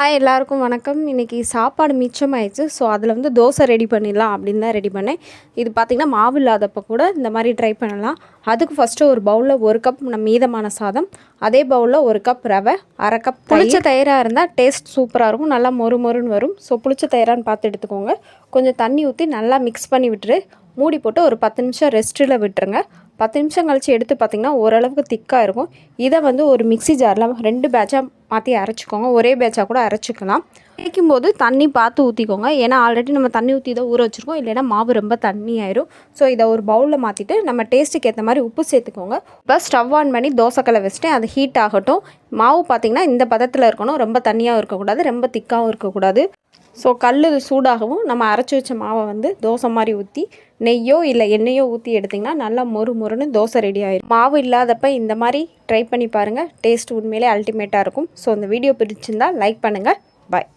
எல்லாருக்கும் வணக்கம். இன்றைக்கி சாப்பாடு மிச்சமாயிடுச்சு. ஸோ அதில் வந்து தோசை ரெடி பண்ணிடலாம் அப்படின்னு தான் ரெடி பண்ணேன். இது பார்த்திங்கன்னா மாவு இல்லாதப்போ கூட இந்த மாதிரி ட்ரை பண்ணலாம். அதுக்கு ஃபஸ்ட்டு ஒரு பவுலில் 1 கப் மீதமான சாதம், அதே பவுலில் 1 கப் ரவை, அரை கப் புளிச்ச தயிராக இருந்தால் டேஸ்ட் சூப்பராக இருக்கும், நல்லா மொறு மொறுன்னு வரும். ஸோ புளிச்ச தயிரான்னு பார்த்து எடுத்துக்கோங்க. கொஞ்சம் தண்ணி ஊற்றி நல்லா மிக்ஸ் பண்ணி விட்டுரு. மூடி போட்டு ஒரு 10 நிமிஷம் ரெஸ்ட்டில் விட்டுருங்க. 10 நிமிஷம் கழித்து எடுத்து பார்த்திங்கன்னா ஓரளவுக்கு திக்காக இருக்கும். இதை வந்து ஒரு மிக்ஸி ஜாரில் 2 பேட்சாக மாற்றி அரைச்சிக்கோங்க. ஒரே பேட்சாக கூட அரைச்சிக்கலாம். அரைக்கும்போது தண்ணி பார்த்து ஊற்றிக்கோங்க. ஏன்னா ஆல்ரெடி நம்ம தண்ணி ஊற்றி தான் ஊற வச்சுருக்கோம், இல்லைன்னா மாவு ரொம்ப தண்ணி ஆயிரும். ஸோ இதை ஒரு பவுலில் மாற்றிட்டு நம்ம டேஸ்ட்டுக்கு ஏற்ற மாதிரி உப்பு சேர்த்துக்கோங்க. இப்போ ஸ்டவ் ஆன் பண்ணி தோசைக்கல்லை வச்சுட்டு அது ஹீட் ஆகட்டும். மாவு பார்த்திங்கன்னா இந்த பதத்தில் இருக்கணும். ரொம்ப தண்ணியாகவும் இருக்கக்கூடாது, ரொம்ப திக்காகவும் இருக்கக்கூடாது. ஸோ கல் சூடாகவும் நம்ம அரைச்சி வச்ச மாவை வந்து தோசை மாதிரி ஊற்றி நெய்யோ இல்லை எண்ணெயோ ஊற்றி எடுத்திங்கன்னா நல்லா மொறு மொறுன்னு தோசை ரெடி ஆகிடும். மாவு இல்லாதப்ப இந்த மாதிரி ட்ரை பண்ணி பாருங்கள். டேஸ்ட் உண்மையிலே அல்டிமேட்டாக இருக்கும். ஸோ இந்த வீடியோ பிடிச்சிருந்தால் லைக் பண்ணுங்கள். பாய்.